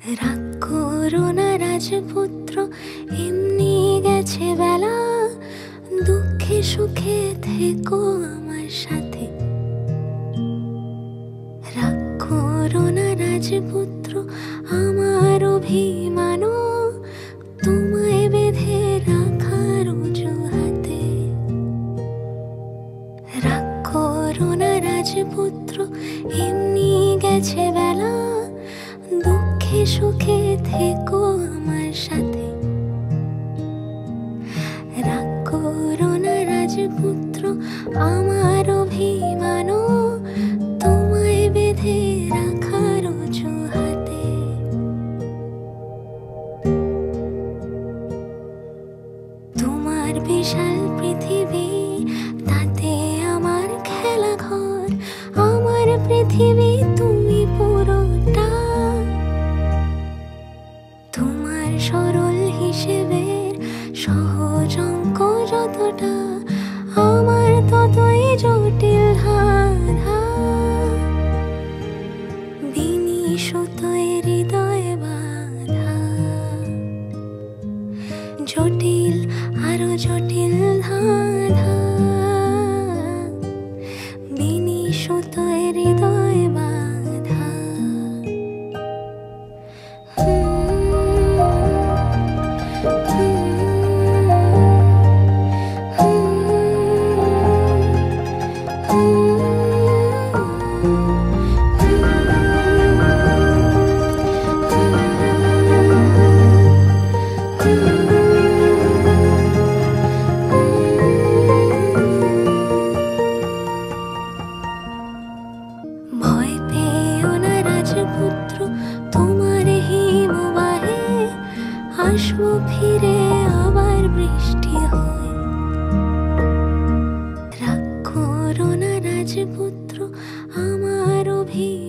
রাগ করো না রাজপুত্র, এমনি গেছে বেলা, দুঃখে সুখে থেকো আমার সাথে। রাগ করো না রাজপুত্র, আমার অভিমান তোমায় বেঁধে রাখার অজুহাতে। রাগ করো না রাজপুত্র, এমনি গেছে বেলা, দুঃখে সুখে থেকো আমার সাথে। রাগ করো না রাজপুত্র, আমার অভিমান তোমায় বেঁধে রাখার অজুহাতে। তোমার বিশাল পৃথিবী, তাতে আমার খেলা ঘর, আমার পৃথিবী তুমি পুরোটা। তোমার সরল হিসেবের সহজ অঙ্ক যতটা, আমার ততই জটিল ধাঁধা। বিনি সুতোয় হৃদয় বাঁধা, জটিল আরো জটিল ধাঁধা। বিনি সুতোয় হৃদয় বাঁধা। ভয় পেও না রাজপুত্র, তোমার হিমবাহে আসবো ফিরে আবার বৃষ্টি হয়। রাগ করো না রাজপুত্র, আমার অভিমান